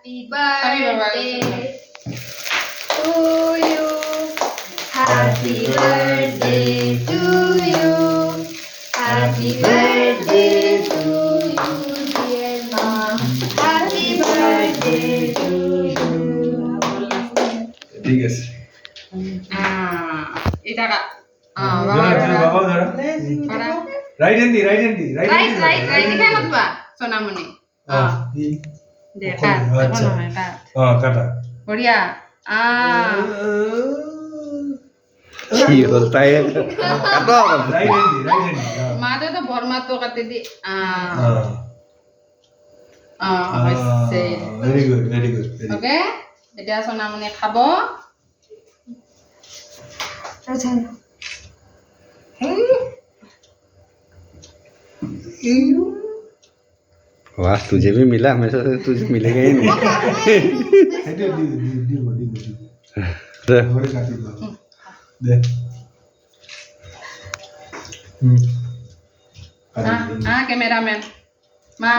Happy birthday to you. Happy birthday to you. Happy birthday to you, dear mom. Happy birthday to you. ঠিক আছে এটা বাবা ধরা right handy right এখানে মতবা সোনামণি দেখা আচ্ছা কাটা বড়িয়া কি হল তাই কাটো রাইট হ্যান্ডি মাতে তো বর্মা তো কাটে দি হইছে ভেরি গুড ওকে এতিয়া সোনামণি খাব वाह तुझे भी मिला हमेशा से तुझे मिलेगा ही नहीं এটা দিব दे। ঘরে কাটি দাও দে হুম ক্যামেরাম্যান মা